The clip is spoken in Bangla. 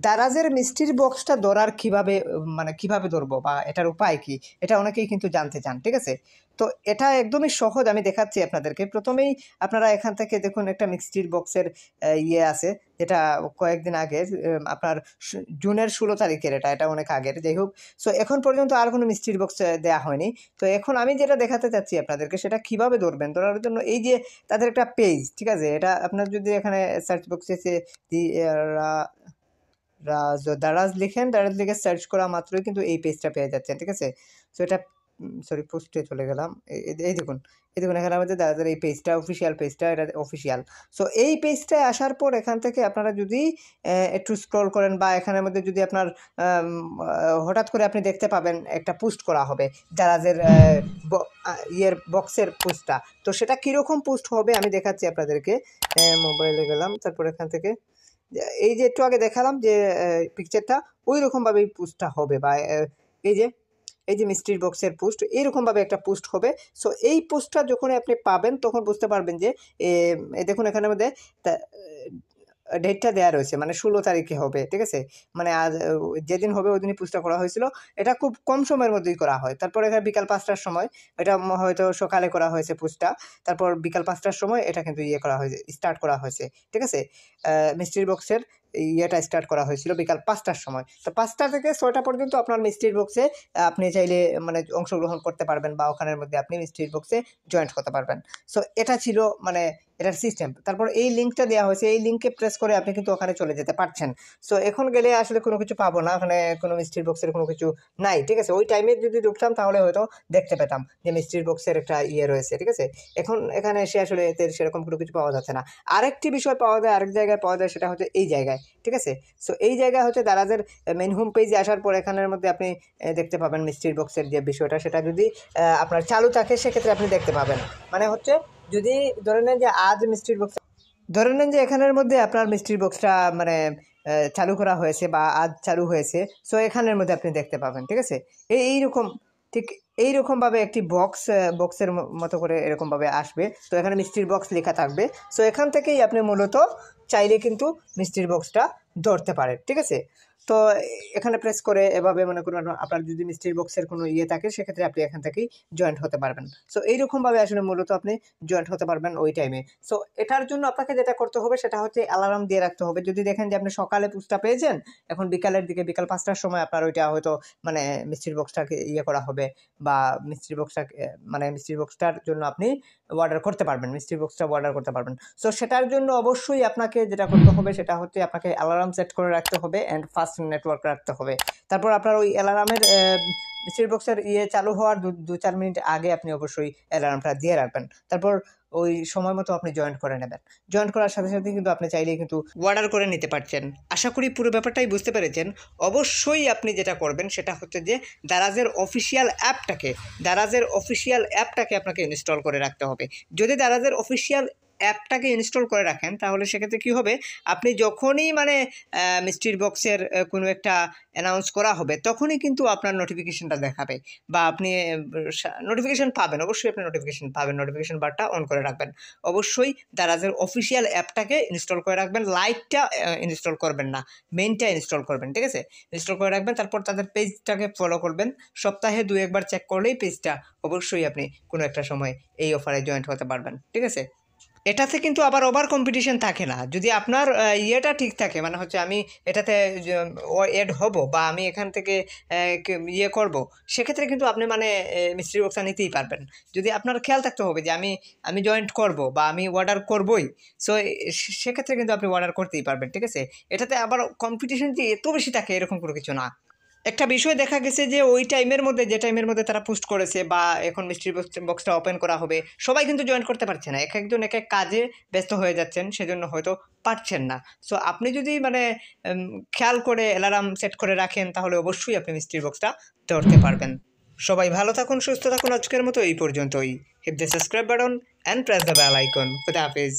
দারাজের মিষ্টির বক্সটা ধরার কিভাবে, মানে কিভাবে ধরবো বা এটার উপায় কি, এটা অনেকেই কিন্তু জানতে চান। ঠিক আছে, তো এটা একদমই সহজ, আমি দেখাচ্ছি আপনাদেরকে। প্রথমেই আপনারা এখান থেকে দেখুন একটা মিষ্টির বক্সের ইয়ে আছে, যেটা কয়েকদিন আগের, আপনার জুনের 16 তারিখের, এটা অনেক আগের, যাই হোক। সো এখন পর্যন্ত আর কোনো মিষ্টির বক্স দেওয়া হয়নি। তো এখন আমি যেটা দেখাতে চাচ্ছি আপনাদেরকে, সেটা কিভাবে ধরবেন। ধরার জন্য এই যে তাদের একটা পেজ, ঠিক আছে, এটা আপনার যদি এখানে সার্চ বক্সে দারাজ লিখেন, দারাজ লিখে সার্চ করা মাত্রই কিন্তু এই পেজটা পেয়ে যাচ্ছেন। ঠিক আছে, সো এটা সরি পোস্টে চলে গেলাম। এই দেখুন, এখানে আমাদের দাদাদের এই পেজটা, অফিসিয়াল পেজটা, এটা অফিসিয়াল। সো এই পেজটায় আসার পর এখান থেকে আপনারা যদি একটু স্ক্রল করেন, বা এখানের মধ্যে যদি আপনার হঠাৎ করে আপনি দেখতে পাবেন একটা পোস্ট করা হবে দারাজের ইয়ের বক্সের পোস্টটা। তো সেটা কীরকম পোস্ট হবে আমি দেখাচ্ছি আপনাদেরকে। মোবাইলে গেলাম, তারপর এখান থেকে এই যে একটু আগে দেখালাম যে পিকচারটা, ওই রকমভাবেই পোস্টটা হবে। বা এই যে মিস্ট্রির বক্সের পোস্ট, এইরকমভাবে একটা পোস্ট হবে। সো এই পোস্টটা যখন আপনি পাবেন তখন বুঝতে পারবেন যে দেখুন এখানের মধ্যে ডেটটা দেওয়া রয়েছে, মানে 16 তারিখে হবে। ঠিক আছে, মানে আজ যেদিন হবে ওই দিনই পোস্টটা করা হয়েছিল। এটা খুব কম সময়ের মধ্যেই করা হয়। তারপর এখানে বিকাল 5টার সময়, এটা হয়তো সকালে করা হয়েছে পোস্টটা, তারপর বিকাল 5টার সময় এটা কিন্তু করা হয়েছে, স্টার্ট করা হয়েছে। ঠিক আছে, মিস্ট্রি বক্সের ইয়েটা স্টার্ট করা হয়েছিল বিকাল 5টার সময়। তো 5টা থেকে 6টা পর্যন্ত আপনার মিস্ট্রির বক্সে আপনি চাইলে মানে অংশগ্রহণ করতে পারবেন, বা ওখানের মধ্যে আপনি মিস্ট্রির বক্সে জয়েন্ট করতে পারবেন। সো এটা ছিল মানে এটার সিস্টেম। তারপর এই লিঙ্কটা দেওয়া হয়েছে, এই লিঙ্কে প্রেস করে আপনি কিন্তু ওখানে চলে যেতে পারছেন। সো এখন গেলে আসলে কোনো কিছু পাবো না, ওখানে কোনো মিস্ট্রির বক্সের কোনো কিছু নাই। ঠিক আছে, ওই টাইমে যদি ঢুকতাম তাহলে হয়তো দেখতে পেতাম যে মিস্ট্রির বক্সের একটা রয়েছে। ঠিক আছে, এখন এখানে এসে আসলে এতে সেরকম কোনো কিছু পাওয়া যাচ্ছে না। আরেকটি বিষয় পাওয়া যায়, আরেক জায়গায় পাওয়া যায়, সেটা হচ্ছে এই জায়গায়। ঠিক আছে, সো এই জায়গা হচ্ছে দারাজের মেইন হোম পেজে আসার পর এখানের মধ্যে আপনি দেখতে পাবেন মিস্ট্রির বক্সের যে বিষয়টা, সেটা যদি আপনার চালু থাকে সেক্ষেত্রে আপনি দেখতে পাবেন। মানে হচ্ছে যদি ধরে নেন যে আজ মিস্ট্রির বক্স, ধরে নেন যে এখানের মধ্যে আপনার মিস্ট্রির বক্সটা মানে চালু করা হয়েছে বা আজ চালু হয়েছে, সো এখানের মধ্যে আপনি দেখতে পাবেন। ঠিক আছে, এইরকম ঠিক এইরকমভাবে একটি বক্সের মতো করে এরকমভাবে আসবে। তো এখানে মিস্ট্রির বক্স লেখা থাকবে। সো এখান থেকেই আপনি মূলত চাইলে কিন্তু মিস্ট্রির বক্সটা ধরতে পারেন। ঠিক আছে, তো এখানে প্রেস করে এভাবে মনে করুন আপনার যদি মিস্ট্রির বক্সের কোনো থাকে সেক্ষেত্রে আপনি এখান থেকেই জয়েন্ট হতে পারবেন। সো এইরকমভাবে আসলে মূলত আপনি জয়েন্ট হতে পারবেন ওই টাইমে। সো এটার জন্য আপনাকে যেটা করতে হবে সেটা হচ্ছে অ্যালার্ম দিয়ে রাখতে হবে। যদি দেখেন যে আপনি সকালে পোস্টটা পেয়েছেন, এখন বিকালের দিকে, বিকাল 5টার সময় আপনার ওইটা হয়তো মানে মিস্ট্রির বক্সটাকে করা হবে, বা মিস্ট্রি বক্সটাকে মানে মিস্ট্রি বক্সটার জন্য আপনি অর্ডার করতে পারবেন, মিস্ট্রি বক্সটা অর্ডার করতে পারবেন। সো সেটার জন্য অবশ্যই আপনাকে যেটা করতে হবে সেটা হচ্ছে আপনাকে অ্যালার্ম সেট করে রাখতে হবে অ্যান্ড ফাস্ট নেটওয়ার্ক রাখতে হবে। তারপর আপনার ওই অ্যালার্মের মিস্ট্রি বক্সের চালু হওয়ার 2-4 মিনিট আগে আপনি অবশ্যই অ্যালার্মটা দিয়ে রাখবেন। তারপর ওই সময় মতো আপনি জয়েন্ট করে নেবেন। জয়েন্ট করার সাথে সাথে কিন্তু আপনি চাইলেই কিন্তু অর্ডার করে নিতে পারছেন। আশা করি পুরো ব্যাপারটাই বুঝতে পেরেছেন। অবশ্যই আপনি যেটা করবেন সেটা হচ্ছে যে দারাজের অফিসিয়াল অ্যাপটাকে আপনাকে ইনস্টল করে রাখতে হবে। যদি দারাজের অফিসিয়াল অ্যাপটাকে ইনস্টল করে রাখেন তাহলে সেক্ষেত্রে কী হবে, আপনি যখনই মানে মিস্ট্রির বক্সের কোনো একটা অ্যানাউন্স করা হবে তখনই কিন্তু আপনার নোটিফিকেশনটা দেখাবে, বা আপনি নোটিফিকেশন পাবেন। অবশ্যই আপনি নোটিফিকেশন পাবেন, নোটিফিকেশন বারটা অন করে রাখবেন। অবশ্যই দারাজের অফিসিয়াল অ্যাপটাকে ইনস্টল করে রাখবেন, লাইটটা ইনস্টল করবেন না, মেইনটা ইনস্টল করবেন। ঠিক আছে, ইনস্টল করে রাখবেন। তারপর তাদের পেজটাকে ফলো করবেন, সপ্তাহে 2-1বার চেক করলেই পেজটা অবশ্যই আপনি কোনো একটা সময় এই অফারে জয়েন্ট হতে পারবেন। ঠিক আছে, এটাতে কিন্তু আবার ওভার কম্পিটিশন থাকে না। যদি আপনার ঠিক থাকে, মানে হচ্ছে আমি এটাতে এড হব বা আমি এখান থেকে করব, সেক্ষেত্রে কিন্তু আপনি মানে মিস্ট্রি বক্সটা নিতেই পারবেন। যদি আপনার খেয়াল থাকতে হবে যে আমি জয়েন্ট করব বা আমি অর্ডার করবই, সো সেক্ষেত্রে কিন্তু আপনি অর্ডার করতেই পারবেন। ঠিক আছে, এটাতে আবার কম্পিটিশন যে এত বেশি থাকে এরকম কোনো কিছু না। একটা বিষয় দেখা গেছে যে ওই টাইমের মধ্যে, যে টাইমের মধ্যে তারা পোস্ট করেছে বা এখন মিস্ট্রি বক্সটা ওপেন করা হবে, সবাই কিন্তু জয়েন করতে পারছে না। এক একজন এক এক কাজে ব্যস্ত হয়ে যাচ্ছেন, সেজন্য হয়তো পারছেন না। সো আপনি যদি মানে খেয়াল করে অ্যালার্ম সেট করে রাখেন তাহলে অবশ্যই আপনি মিস্ট্রি বক্সটা ধরতে পারবেন। সবাই ভালো থাকুন, সুস্থ থাকুন। আজকের মতো এই পর্যন্তই। Hit the subscribe button and press the bell icon. খুদা হাফেজ।